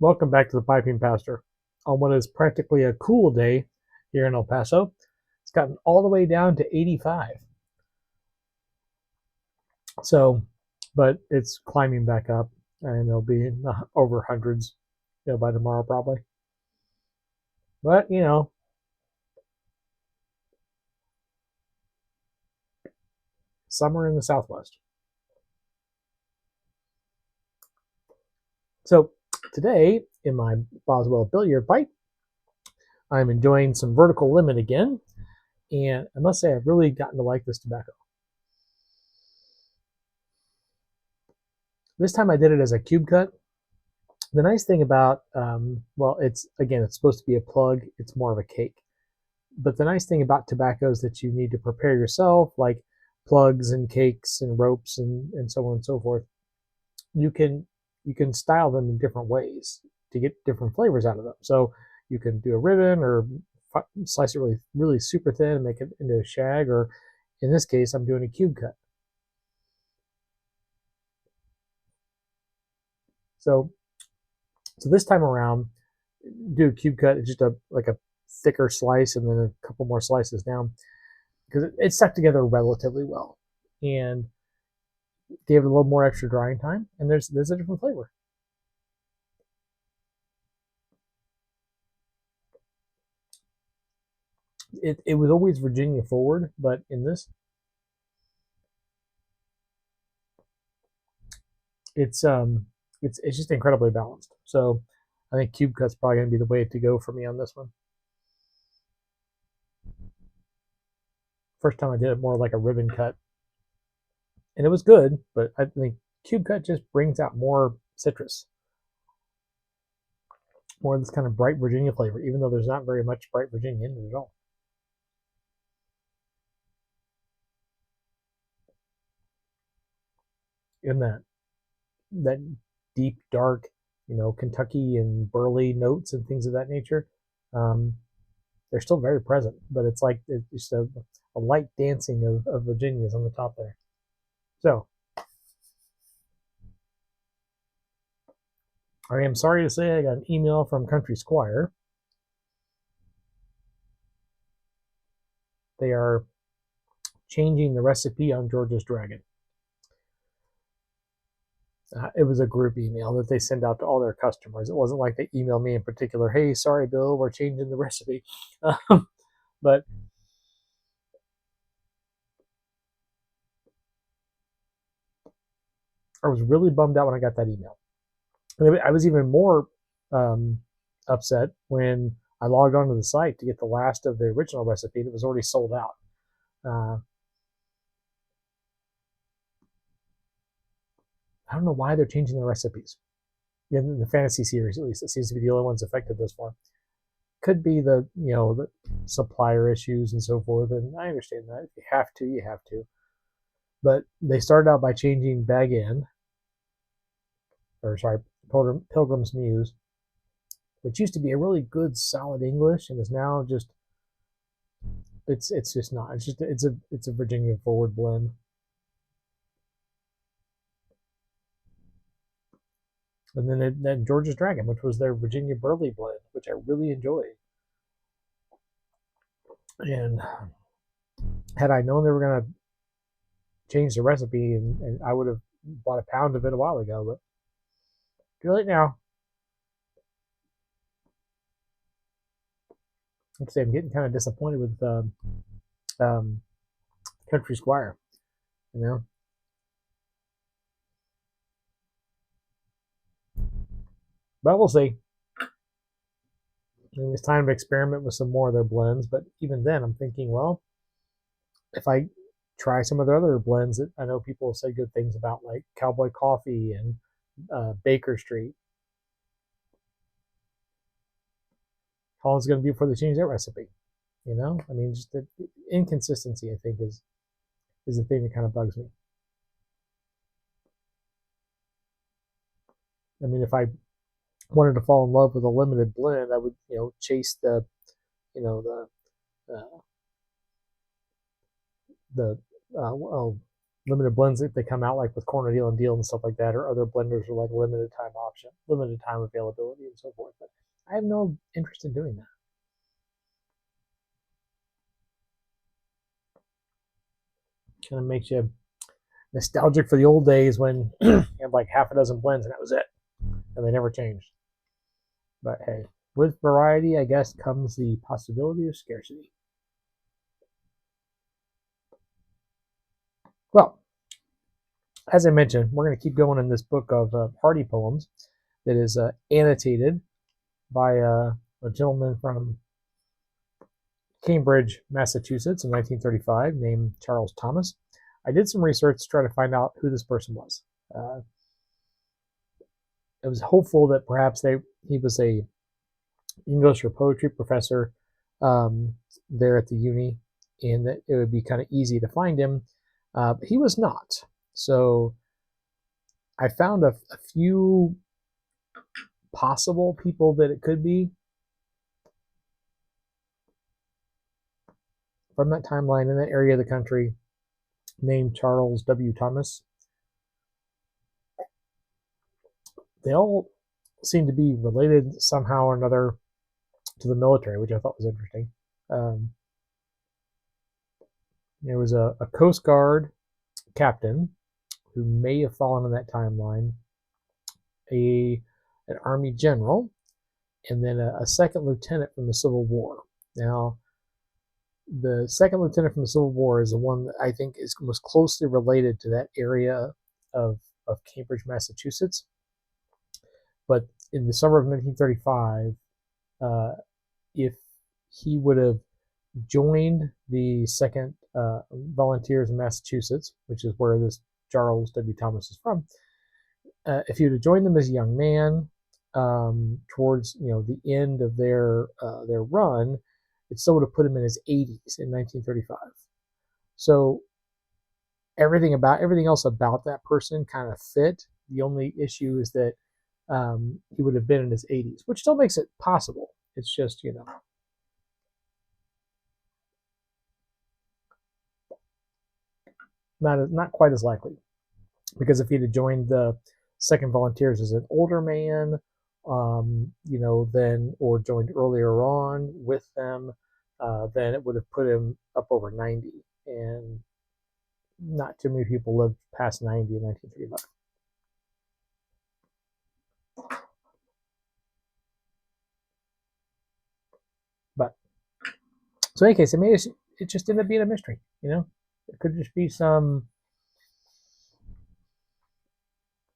Welcome back to the Piping Pastor. On what is practically a cool day here in El Paso, it's gotten all the way down to 85. So, but it's climbing back up, and it'll be in the over hundreds, by tomorrow probably. But summer in the Southwest. So today, in my Boswell billiard pipe, I'm enjoying some vertical limit again, and I must say I've really gotten to like this tobacco. This time I did it as a cube cut. The nice thing about, well, it's supposed to be a plug. It's more of a cake. But the nice thing about tobaccos that you need to prepare yourself, like plugs and cakes and ropes and so on and so forth, you can style them in different ways to get different flavors out of them. So you can do a ribbon or slice it really, really super thin and make it into a shag, or in this case, I'm doing a cube cut. So this time around, do a cube cut. It's just like a thicker slice and then a couple more slices down, because it's stuck together relatively well and gave it a little more extra drying time, and there's a different flavor. It was always Virginia forward, but in this, it's just incredibly balanced. So I think cube cut's probably going to be the way to go for me on this one. First time I did it more like a ribbon cut, and it was good, but I think cube cut just brings out more citrus, more of this kind of bright Virginia flavor, even though there's not very much bright Virginia in it at all. In that deep, dark, Kentucky and burley notes and things of that nature, they're still very present, but it's like it's just a light dancing of Virginias on the top there. So I am sorry to say I got an email from Country Squire. They are changing the recipe on George's Dragon. It was a group email that they send out to all their customers. It wasn't like they emailed me in particular, hey, sorry, Bill, we're changing the recipe. But I was really bummed out when I got that email. And I was even more upset when I logged onto the site to get the last of the original recipe that was already sold out. I don't know why they're changing the recipes. In the fantasy series, at least, it seems to be the only ones affected this far. Could be the supplier issues and so forth, and I understand that. If you have to, you have to. But they started out by changing Bag In, or sorry, Pilgrim's Muse, which used to be a really good, solid English, and is now just it's just not. It's a Virginia forward blend. And then George's Dragon, which was their Virginia Burley blend, which I really enjoyed. And had I known they were going to change the recipe, and I would have bought a pound of it a while ago, but too late now. Like I say, I'm getting kind of disappointed with Country Squire, But we'll see. It's time to experiment with some more of their blends, but even then, I'm thinking, well, if I try some of their other blends that I know people say good things about, like Cowboy Coffee and Baker Street, how long is it going to be before they change that recipe? I mean, just the inconsistency, I think, is the thing that kind of bugs me. I mean, if I wanted to fall in love with a limited blend, I would, chase the, the limited blends that they come out like with Corner Deal and Deal and stuff like that, or other blenders are like limited time option, limited time availability, and so forth. But I have no interest in doing that. Kind of makes you nostalgic for the old days when you had like half a dozen blends and that was it, and they never changed. But hey, with variety, I guess, comes the possibility of scarcity. Well, as I mentioned, we're going to keep going in this book of party poems that is annotated by a gentleman from Cambridge, Massachusetts in 1935 named Charles Thomas. I did some research to try to find out who this person was. I was hopeful that perhaps he was a English or poetry professor there at the uni, and that it would be kind of easy to find him. But he was not. So I found a few possible people that it could be from that timeline in that area of the country named Charles W. Thomas. They all seem to be related somehow or another to the military, which I thought was interesting. There was a Coast Guard captain who may have fallen in that timeline, an Army general, and then a second lieutenant from the Civil War. Now, the second lieutenant from the Civil War is the one that I think is most closely related to that area of Cambridge, Massachusetts. But in the summer of 1935, if he would have joined the 2nd Volunteers in Massachusetts, which is where this Charles W. Thomas is from, if he would have joined them as a young man towards the end of their run, it still would have put him in his 80s in 1935. So everything else about that person kind of fit. The only issue is that he would have been in his 80s, which still makes it possible. It's just, not quite as likely, because if he'd have joined the 2nd Volunteers as an older man, then or joined earlier on with them, then it would have put him up over 90, and not too many people lived past 90 in 1935. But so in any case, it just ended up being a mystery. It could just be some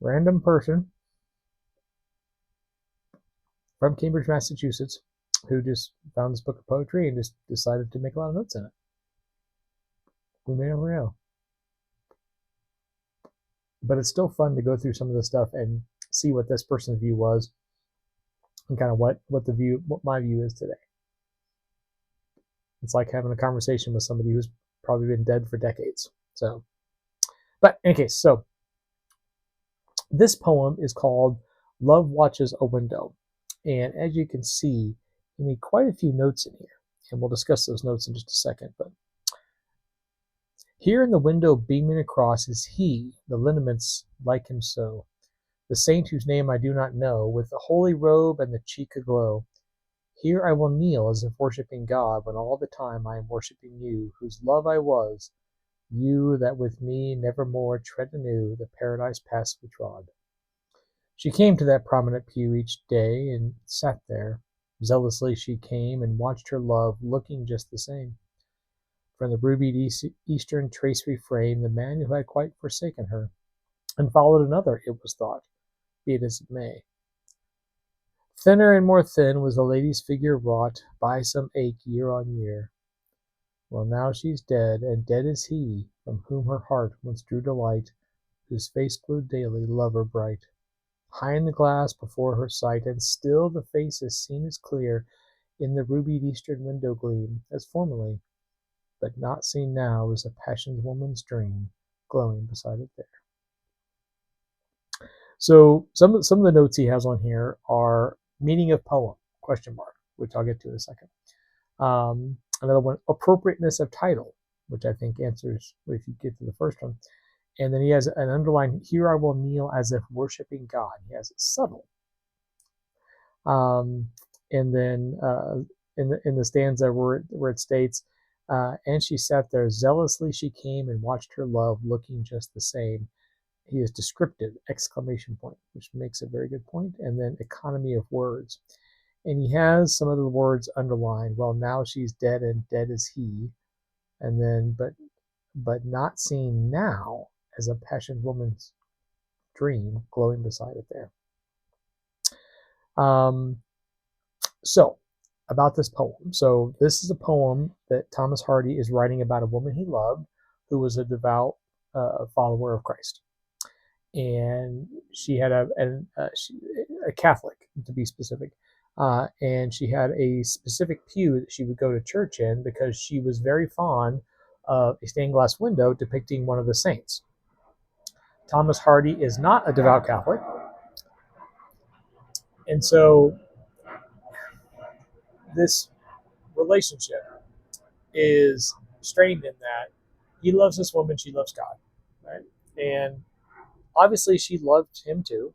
random person from Cambridge, Massachusetts, who just found this book of poetry and just decided to make a lot of notes in it. We may never know. But it's still fun to go through some of this stuff and see what this person's view was, and kind of what my view is today. It's like having a conversation with somebody who's probably been dead for decades. So, but in any case, so this poem is called Love Watches a Window. And as you can see, he made quite a few notes in here. And we'll discuss those notes in just a second. But here in the window beaming across is he, the lineaments like him so, the saint whose name I do not know, with the holy robe and the cheek aglow. Here I will kneel as if worshipping God, when all the time I am worshipping you, whose love I was, you that with me nevermore tread anew the paradise path we trod. She came to that prominent pew each day, and sat there. Zealously she came, and watched her love, looking just the same. From the rubied eastern tracery frame, the man who had quite forsaken her, and followed another, it was thought, be it as it may. Thinner and more thin was the lady's figure wrought by some ache year on year. Well, now she's dead, and dead is he, from whom her heart once drew delight, whose face glowed daily, lover bright. High in the glass before her sight, and still the face is seen as clear in the rubied eastern window gleam, as formerly, but not seen now is a passioned woman's dream, glowing beside it there. So some of the notes he has on here are meaning of poem, ? Which I'll get to in a second. Another one, appropriateness of title, which I think answers if you get to the first one. And then he has an underline, here I will kneel as if worshiping God. He has it subtle. And then in the stanza where it states, and she sat there zealously she came and watched her love looking just the same. He is descriptive, exclamation point, which makes a very good point. And then economy of words. And he has some of the words underlined. Well, now she's dead and dead is he. And then, but not seen now as a passionate woman's dream glowing beside it there. So, about this poem. So, this is a poem that Thomas Hardy is writing about a woman he loved who was a devout follower of Christ. And she had a Catholic, to be specific. And she had a specific pew that she would go to church in because she was very fond of a stained glass window depicting one of the saints. Thomas Hardy is not a devout Catholic. And so this relationship is strained in that he loves this woman, she loves God, right? And obviously she loved him too,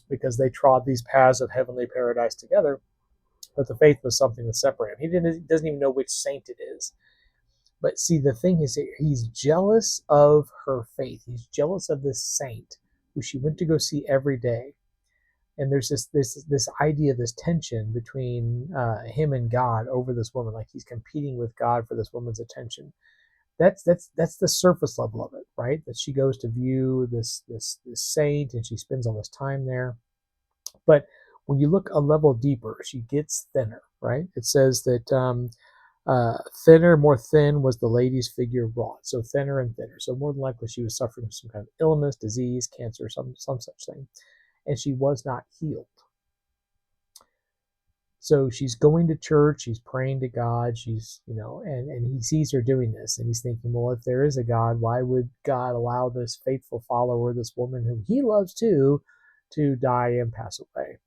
because they trod these paths of heavenly paradise together. But the faith was something that separated him. He doesn't even know which saint it is. But see, the thing is, he's jealous of her faith. He's jealous of this saint who she went to go see every day. And there's this idea, this tension between him and God over this woman, like he's competing with God for this woman's attention. That's the surface level of it, right? That she goes to view this saint and she spends all this time there. But when you look a level deeper, she gets thinner, right? It says that thinner, more thin was the lady's figure wrought. So thinner and thinner. So more than likely she was suffering from some kind of illness, disease, cancer, some such thing. And she was not healed. So she's going to church, she's praying to God, she's, and he sees her doing this, and he's thinking, well, if there is a God, why would God allow this faithful follower, this woman whom he loves too, to die and pass away?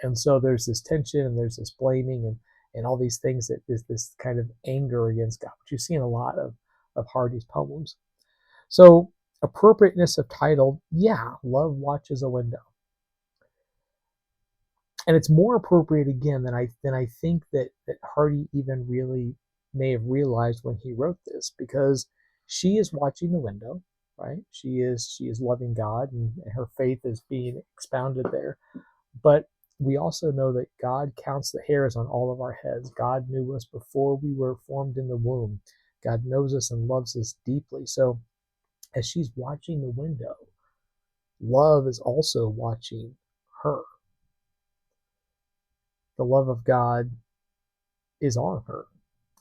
And so there's this tension and there's this blaming and all these things that is this kind of anger against God, which you see in a lot of Hardy's poems. So appropriateness of title, yeah, Love Watches a Window. And it's more appropriate again than I think that Hardy even really may have realized when he wrote this, because she is watching the window, right? She is loving God, and her faith is being expounded there. But we also know that God counts the hairs on all of our heads. God knew us before we were formed in the womb. God knows us and loves us deeply. So as she's watching the window, love is also watching her. The love of God is on her.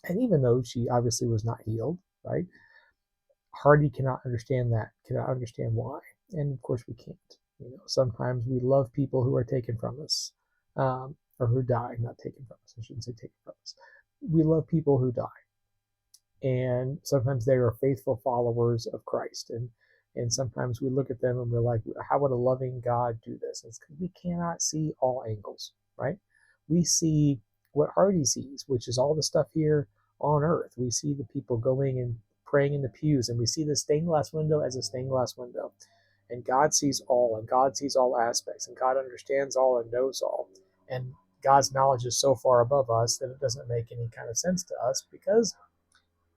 And even though she obviously was not healed, right? Hardy cannot understand that, cannot understand why. And of course we can't. Sometimes we love people who are taken from us, or who die, not taken from us. I shouldn't say taken from us. We love people who die. And sometimes they are faithful followers of Christ. And sometimes we look at them and we're like, how would a loving God do this? It's because we cannot see all angles, right? We see what Hardy sees, which is all the stuff here on earth. We see the people going and praying in the pews, and we see the stained glass window as a stained glass window. And God sees all, and God sees all aspects, and God understands all and knows all. And God's knowledge is so far above us that it doesn't make any kind of sense to us, because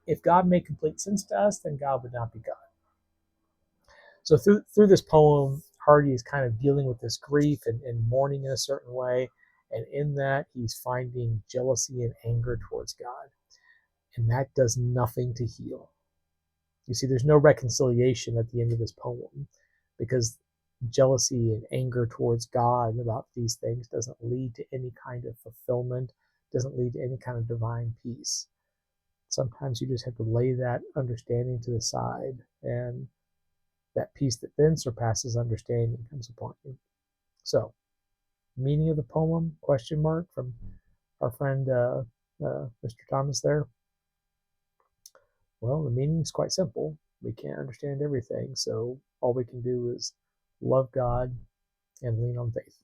if God made complete sense to us, then God would not be God. So through this poem, Hardy is kind of dealing with this grief and mourning in a certain way. And in that, he's finding jealousy and anger towards God. And that does nothing to heal. You see, there's no reconciliation at the end of this poem, because jealousy and anger towards God about these things doesn't lead to any kind of fulfillment, doesn't lead to any kind of divine peace. Sometimes you just have to lay that understanding to the side, and that peace that then surpasses understanding comes upon you. So, meaning of the poem, question mark, from our friend Mr. Thomas there. Well, the meaning is quite simple. We can't understand everything, so all we can do is love God and lean on faith.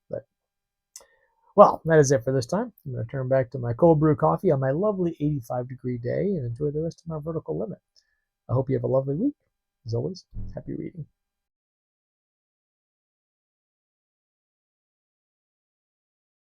But, well, that is it for this time. I'm going to turn back to my cold brew coffee on my lovely 85-degree day and enjoy the rest of my vertical limit. I hope you have a lovely week. As always, happy reading.